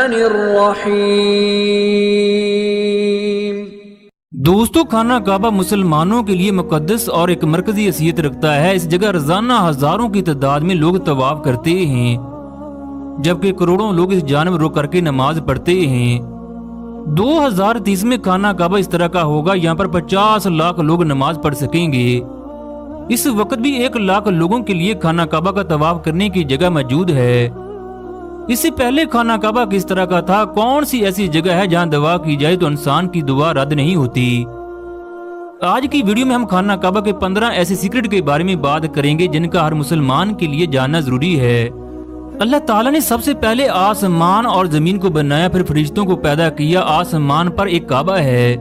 الرحمن الرحیم۔ دوستو، خانہ کعبہ مسلمانوں کے لیے مقدس اور ایک مرکزی حیثیت رکھتا ہے۔ اس جگہ روزانہ ہزاروں کی تعداد میں لوگ طواف کرتے ہیں، جبکہ کروڑوں لوگ اس جانب رک کر کے نماز پڑھتے ہیں۔ 2030 میں خانہ کعبہ اس طرح کا ہوگا، یہاں پر 50 لاکھ لوگ نماز پڑھ سکیں گے۔ اس وقت بھی 1 لاکھ لوگوں کے لیے خانہ کعبہ کا طواف کرنے کی جگہ موجود ہے۔ اس سے پہلے خانہ کعبہ کس طرح کا تھا؟ کون سی ایسی جگہ ہے جہاں دعا کی جائے تو انسان کی دعا رد نہیں ہوتی؟ آج کی ویڈیو میں ہم خانہ کعبہ کے 15 ایسے سیکرٹ کے بارے میں بات کریں گے جن کا ہر مسلمان کے لیے جاننا ضروری ہے۔ اللہ تعالیٰ نے سب سے پہلے آسمان اور زمین کو بنایا، پھر فرشتوں کو پیدا کیا۔ آسمان پر ایک کعبہ ہے،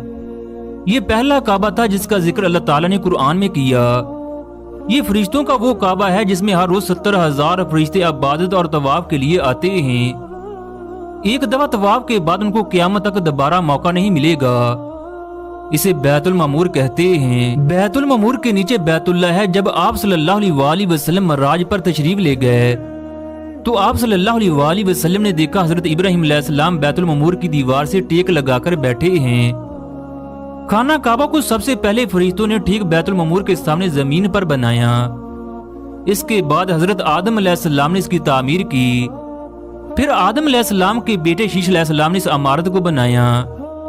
یہ پہلا کعبہ تھا جس کا ذکر اللہ تعالیٰ نے قرآن میں کیا۔ یہ فرشتوں کا وہ کعبہ ہے جس میں ہر روز 70,000 فرشتے عبادت اور طواف کے لیے آتے ہیں۔ ایک دفعہ طواف کے بعد ان کو قیامت تک دوبارہ موقع نہیں ملے گا۔ اسے بیت المعمور کہتے ہیں۔ بیت المعمور کے نیچے بیت اللہ ہے۔ جب آپ صلی اللہ علیہ وسلم معراج پر تشریف لے گئے تو آپ صلی اللہ علیہ وسلم نے دیکھا حضرت ابراہیم علیہ السلام بیت المعمور کی دیوار سے ٹیک لگا کر بیٹھے ہیں۔ خانہ کعبہ کو سب سے پہلے فرشتوں نے ٹھیک بیت المعمور کے سامنے زمین پر بنایا۔ اس کے بعد حضرت آدم علیہ السلام نے اس کی تعمیر کی۔ پھر آدم علیہ السلام کے بیٹے شیش علیہ السلام نے اس عمارت کو بنایا۔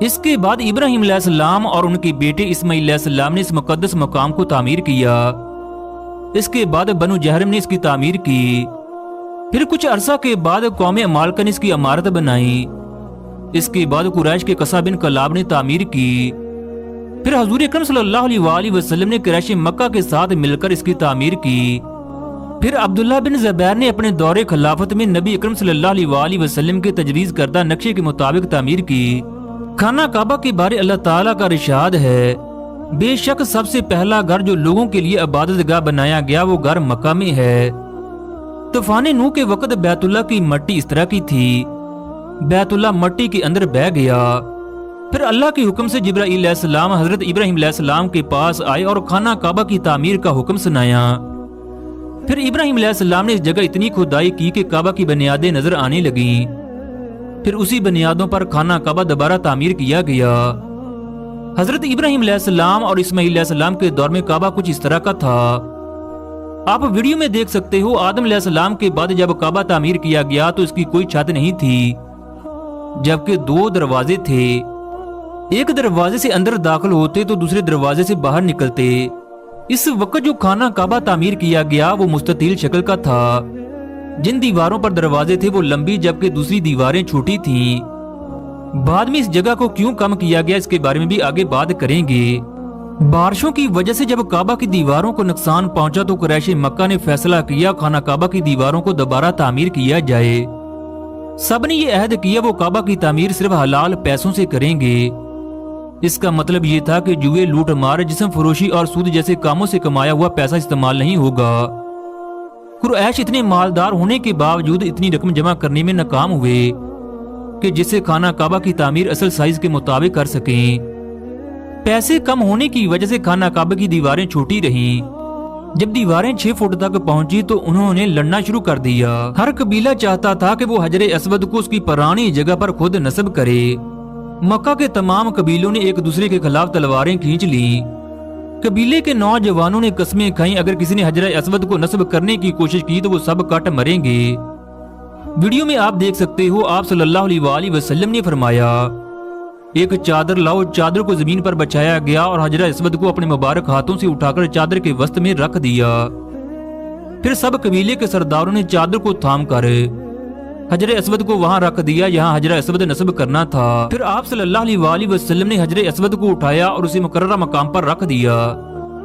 اس کے بعد ابراہیم علیہ السلام اور ان کے بیٹے اسماعیل علیہ السلام نے اس مقدس مقام کو تعمیر کیا۔ اس کے بعد بنو جہرم نے اس کی تعمیر کی۔ پھر کچھ عرصہ کے بعد قوم عمالقہ نے اس کی عمارت بنائی۔ اس کے بعد قریش کے قصہ بن کلاب نے تعمیر کی۔ پھر حضور اکرم صلی اللہ علیہ وسلم نے قریش مکہ کے ساتھ مل کر اس کی تعمیر کی۔ پھر عبداللہ بن زبیر نے اپنے دور خلافت میں نبی اکرم صلی اللہ علیہ وسلم کے تجویز کردہ نقشے کے مطابق تعمیر کی۔ خانہ کعبہ کے بارے اللہ تعالیٰ کا ارشاد ہے، بے شک سب سے پہلا گھر جو لوگوں کے لیے عبادت گاہ بنایا گیا وہ گھر مکہ میں ہے۔ طوفان نوح کے وقت بیت اللہ کی مٹی اس طرح کی تھی، بیت اللہ مٹی کے اندر بہہ گیا۔ پھر اللہ کے حکم سے جبرائیل علیہ السلام حضرت ابراہیم علیہ السلام کے پاس آئے اور خانہ کعبہ کی تعمیر کا حکم سنایا۔ پھر ابراہیم علیہ السلام نے اس جگہ اتنی کھدائی کی کہ کعبہ کی بنیادیں نظر آنے لگیں۔ پھر اسی بنیادوں پر خانہ کعبہ دوبارہ تعمیر کیا گیا۔ حضرت ابراہیم علیہ السلام اور اسماعیل علیہ السلام کے دور میں کعبہ کچھ اس طرح کا تھا۔ آپ ویڈیو میں دیکھ سکتے ہو، آدم علیہ السلام کے بعد جب کعبہ تعمیر کیا گیا تو اس کی کوئی چھت نہیں تھی، جبکہ 2 دروازے تھے۔ ایک دروازے سے اندر داخل ہوتے تو دوسرے دروازے سے باہر نکلتے۔ اس وقت جو خانہ کعبہ تعمیر کیا گیا وہ مستطیل شکل کا تھا۔ جن دیواروں پر دروازے تھے وہ لمبی جبکہ دوسری دیواریں چھوٹی تھیں۔ بعد میں اس جگہ کو کیوں کم کیا گیا اس کے بارے میں بھی آگے بات کریں گے۔ بارشوں کی وجہ سے جب کعبہ کی دیواروں کو نقصان پہنچا تو قریش مکہ نے فیصلہ کیا خانہ کعبہ کی دیواروں کو دوبارہ تعمیر کیا جائے۔ سب نے یہ عہد کیا وہ کعبہ کی تعمیر صرف حلال پیسوں سے کریں گے۔ اس کا مطلب یہ تھا کہ جوئے، لوٹ مار، جسم فروشی اور سود جیسے کاموں سے کمایا ہوا پیسہ استعمال نہیں ہوگا۔ قریش اتنے مالدار ہونے کے باوجود اتنی رقم جمع کرنے میں ناکام ہوئے کہ جسے خانہ کعبہ کی تعمیر اصل سائز کے مطابق کر سکیں۔ پیسے کم ہونے کی وجہ سے خانہ کعبہ کی دیواریں چھوٹی رہیں۔ جب دیواریں 6 فٹ تک پہنچی تو انہوں نے لڑنا شروع کر دیا۔ ہر قبیلہ چاہتا تھا کہ وہ حجر اسود کو اس کی پرانی جگہ پر خود نصب کرے۔ مکہ کے تمام قبیلوں نے ایک دوسرے کے خلاف تلواریں کھینچ لیں۔ قبیلے کے نوجوانوں نے قسمیں کھائیں اگر کسی نے حجر اسود کو نصب کرنے کی کوشش کی تو وہ سب کٹ مریں گے۔ ویڈیو میں آپ دیکھ سکتے ہو، آپ صلی اللہ علیہ وسلم نے فرمایا، ایک چادر لاؤ۔ چادر کو زمین پر بچھایا گیا اور حجر اسود کو اپنے مبارک ہاتھوں سے اٹھا کر چادر کے وسط میں رکھ دیا۔ پھر سب قبیلے کے سرداروں نے چادر کو تھام کر حجر اسود کو وہاں رکھ دیا جہاں حجر اسود نصب کرنا تھا۔ پھر آپ صلی اللہ علیہ وسلم نے حجر اسود کو اٹھایا اور اسے مقررہ مقام پر رکھ دیا۔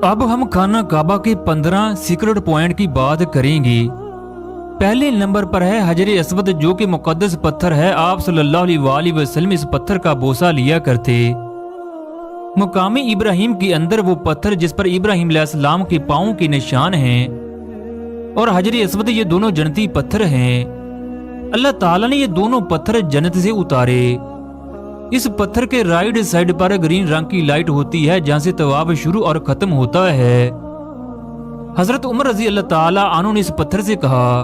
اب ہم خانہ کعبہ کے 15 سیکرٹ پوائنٹ کی بات کریں گے۔ پہلے نمبر پر ہے حجر اسود جو کہ مقدس پتھر ہے۔ آپ صلی اللہ علیہ وسلم اس پتھر کا بوسہ لیا کرتے۔ مقام ابراہیم کے اندر وہ پتھر جس پر ابراہیم علیہ السلام کے پاؤں کے نشان ہیں اور حجر اسود یہ دونوں جنتی پتھر ہیں۔ اللہ تعالیٰ نے یہ دونوں پتھر جنت سے اتارے۔ اس پتھر کے رائٹ سائڈ پر گرین رنگ کی لائٹ ہوتی ہے جہاں سے طواف شروع اور ختم ہوتا ہے۔ حضرت عمر رضی اللہ تعالیٰ عنہ نے اس پتھر سے کہا،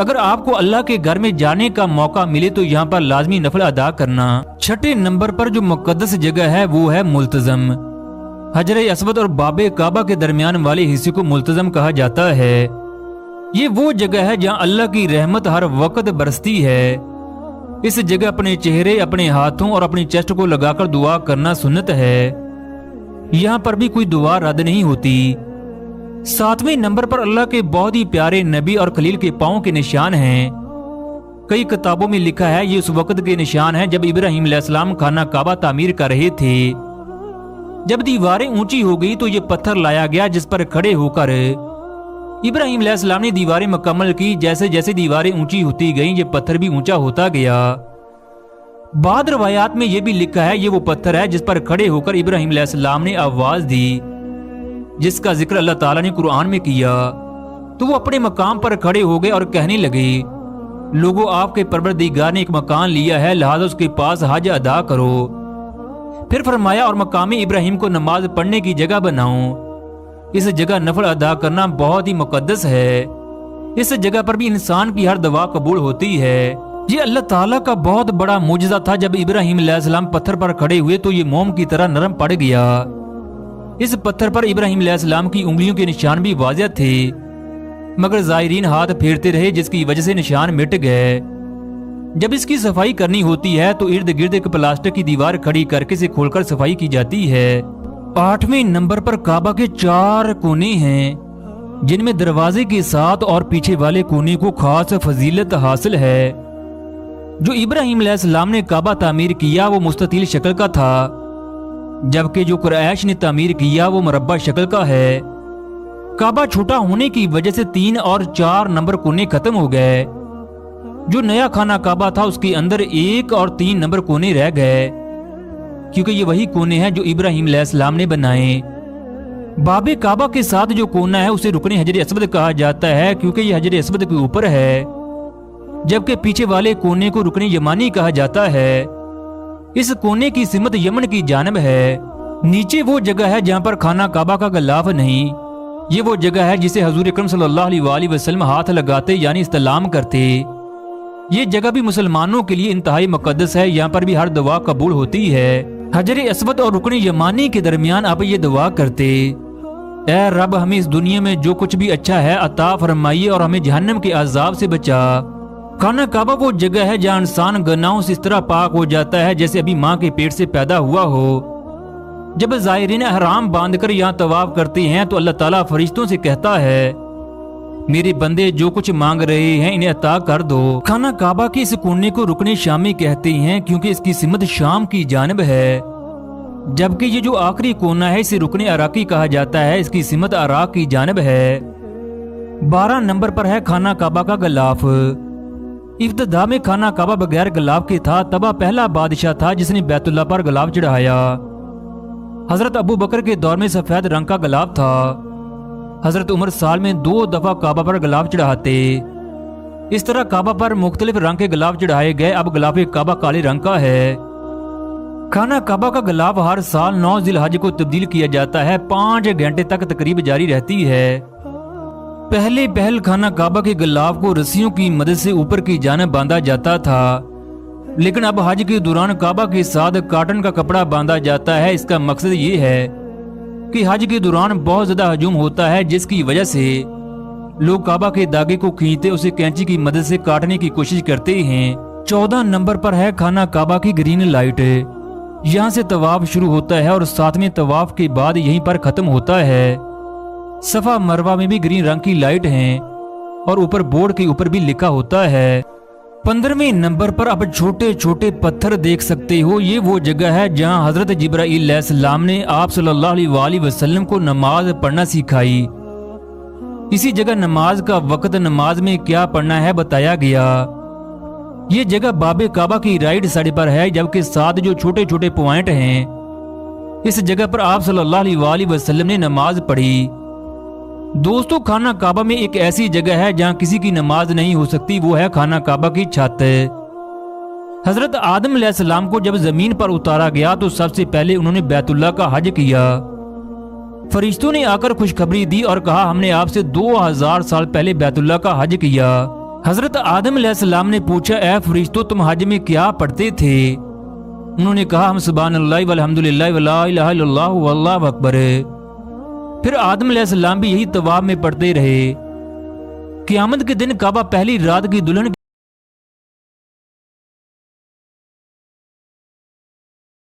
اگر آپ کو اللہ کے گھر میں جانے کا موقع ملے تو یہاں پر لازمی نفل ادا کرنا۔ چھٹے نمبر پر جو مقدس جگہ ہے وہ ہے ملتزم۔ حجر اسود اور باب کعبہ کے درمیان والے حصے کو ملتزم کہا جاتا ہے۔ یہ وہ جگہ ہے جہاں اللہ کی رحمت ہر وقت برستی ہے۔ اس جگہ اپنے چہرے، اپنے ہاتھوں اور اپنی چیسٹ کو لگا کر دعا کرنا سنت ہے۔ یہاں پر بھی کوئی دعا رد نہیں ہوتی۔ 7ویں نمبر پر اللہ کے بہت ہی پیارے نبی اور خلیل کے پاؤں کے نشان ہیں۔ کئی کتابوں میں لکھا ہے یہ اس وقت کے نشان ہیں جب ابراہیم علیہ السلام خانہ کعبہ تعمیر کر رہے تھے۔ جب دیواریں اونچی ہو گئی تو یہ پتھر لایا گیا جس پر کھڑے ہو کر ابراہیم علیہ السلام نے دیواریں مکمل کی۔ جیسے جیسے دیواریں اونچی ہوتی گئیں یہ پتھر بھی اونچا ہوتا گیا۔ بعض روایات میں یہ بھی لکھا ہے یہ وہ پتھر ہے جس پر کھڑے ہو کر ابراہیم علیہ السلام نے آواز دی، جس کا ذکر اللہ تعالیٰ نے قرآن میں کیا۔ تو وہ اپنے مقام پر کھڑے ہو گئے اور کہنے لگے، لوگوں آپ کے پروردگار نے ایک مکان لیا ہے لہذا اس کے پاس حج ادا کرو۔ پھر فرمایا اور مقام ابراہیم کو نماز پڑھنے کی جگہ بناؤ۔ اس جگہ نفل ادا کرنا بہت ہی مقدس ہے۔ اس جگہ پر بھی انسان کی ہر دعا قبول ہوتی ہے۔ یہ اللہ تعالیٰ کا بہت بڑا معجزہ تھا۔ جب ابراہیم علیہ السلام پتھر پر کھڑے ہوئے تو یہ موم کی طرح نرم پڑ گیا۔ اس پتھر پر ابراہیم علیہ السلام کی انگلیوں کے نشان بھی واضح تھے، مگر زائرین ہاتھ پھیرتے رہے جس کی وجہ سے نشان مٹ گئے۔ جب اس کی صفائی کرنی ہوتی ہے تو ارد گرد ایک پلاسٹک کی دیوار کھڑی کر کے اسے کھول کر صفائی کی جاتی ہے۔ 8ویں نمبر پر کعبہ کے 4 کونے ہیں جن میں دروازے کے ساتھ اور پیچھے والے کونے کو خاص فضیلت حاصل ہے۔ جو ابراہیم علیہ السلام نے کعبہ تعمیر کیا وہ مستطیل شکل کا تھا، جبکہ جو قریش نے تعمیر کیا وہ مربع شکل کا ہے۔ کعبہ چھوٹا ہونے کی وجہ سے 3 اور 4 نمبر کونے ختم ہو گئے۔ جو نیا خانہ کعبہ تھا اس کے اندر 1 اور 3 نمبر کونے رہ گئے، کیونکہ یہ وہی کونے ہیں جو ابراہیم علیہ السلام نے بنائے۔ باب کعبہ کے ساتھ جو کونا ہے اسے رکن حجر اسود کہا جاتا ہے کیونکہ یہ حجر اسود کے اوپر ہے، جبکہ پیچھے والے کونے کو رکن یمانی کہا جاتا ہے۔ اس کونے کی سمت یمن کی جانب ہے۔ نیچے وہ جگہ ہے جہاں پر خانہ کعبہ کا غلاف نہیں۔ یہ وہ جگہ ہے جسے حضور اکرم صلی اللہ علیہ وآلہ وسلم ہاتھ لگاتے یعنی استلام کرتے۔ یہ جگہ بھی مسلمانوں کے لیے انتہائی مقدس ہے، یہاں پر بھی ہر دعا قبول ہوتی ہے۔ حجر اسود اور رکن یمانی کے درمیان آپ یہ دعا کرتے، اے رب ہمیں اس دنیا میں جو کچھ بھی اچھا ہے عطا فرمائیے اور ہمیں جہنم کے عذاب سے بچا۔ خانہ کعبہ وہ جگہ ہے جہاں انسان گناہوں سے اس طرح پاک ہو جاتا ہے جیسے ابھی ماں کے پیٹ سے پیدا ہوا ہو۔ جب زائرین احرام باندھ کر یہاں طواف کرتے ہیں تو اللہ تعالیٰ فرشتوں سے کہتا ہے، میرے بندے جو کچھ مانگ رہے ہیں انہیں عطا کر دو۔ خانہ کعبہ کے اس کونے کو رکن شامی کہتے ہیں کیونکہ اس کی سمت شام کی جانب ہے، جبکہ یہ جو آخری کونا ہے اسے رکن عراقی کہا جاتا ہے، اس کی سمت عراق کی جانب ہے۔ 12 نمبر پر ہے خانہ کعبہ کا غلاف۔ ابتدا میں خانہ کعبہ بغیر غلاف کے تھا۔ تبا پہلا بادشاہ تھا جس نے بیت اللہ پر غلاف چڑھایا۔ حضرت ابو بکر کے دور میں سفید رنگ کا غلاف تھا۔ حضرت عمر سال میں 2 دفعہ کعبہ پر غلاف چڑھاتے۔ اس طرح کعبہ پر مختلف رنگ کے غلاف چڑھائے گئے۔ اب غلاف کعبہ کالے رنگ کا ہے۔ خانہ کعبہ کا غلاف ہر سال 9 ذی الحج کو تبدیل کیا جاتا ہے۔ 5 گھنٹے تک تقریب جاری رہتی ہے۔ پہل خانہ کعبہ کے غلاف کو رسیوں کی مدد سے اوپر کی جانب باندھا جاتا تھا، لیکن اب حج کے دوران کعبہ کے ساتھ کاٹن کا کپڑا باندھا جاتا ہے۔ اس کا مقصد یہ ہے کہ حج کے دوران بہت زیادہ ہجوم ہوتا ہے جس کی وجہ سے لوگ کعبہ کے داغے کو کھینچتے اسے کینچی کی مدد سے کاٹنے کی کوشش کرتے ہیں۔ 14 نمبر پر ہے خانہ کعبہ کی گرین لائٹ۔ یہاں سے طواف شروع ہوتا ہے اور 7ویں طواف کے بعد یہیں پر ختم ہوتا ہے۔ صفا مروہ میں بھی گرین رنگ کی لائٹ ہیں اور اوپر بورڈ کے اوپر بھی لکھا ہوتا ہے۔ 15ویں نمبر پر اب چھوٹے چھوٹے پتھر دیکھ سکتے ہو۔ یہ وہ جگہ ہے جہاں حضرت جبرائیل علیہ السلام نے آپ صلی اللہ علیہ وآلہ وسلم کو نماز پڑھنا سکھائی۔ اسی جگہ نماز کا وقت، نماز میں کیا پڑھنا ہے بتایا گیا۔ یہ جگہ باب کعبہ کی رائٹ سائڈ پر ہے، جبکہ 7 جو چھوٹے چھوٹے پوائنٹ ہیں اس جگہ پر آپ صلی اللہ علیہ وآلہ وسلم نے نماز پڑھی۔ دوستو، خانہ کعبہ میں ایک ایسی جگہ ہے جہاں کسی کی نماز نہیں ہو سکتی، وہ ہے خانہ کعبہ کی چھت۔ حضرت آدم علیہ السلام کو جب زمین پر اتارا گیا تو سب سے پہلے انہوں نے بیت اللہ کا حج کیا۔ فرشتوں نے آ کر خوشخبری دی اور کہا ہم نے آپ سے 2000 سال پہلے بیت اللہ کا حج کیا۔ حضرت آدم علیہ السلام نے پوچھا اے فرشتوں تم حج میں کیا پڑھتے تھے؟ انہوں نے کہا ہم سبحان اللہ والحمدللہ ولا الہ الا اللہ واللہ اکبر۔ پھر آدم علیہ السلام بھی یہی طواف میں پڑھتے رہے۔ قیامت کے دن کعبہ پہلی رات کی دلہن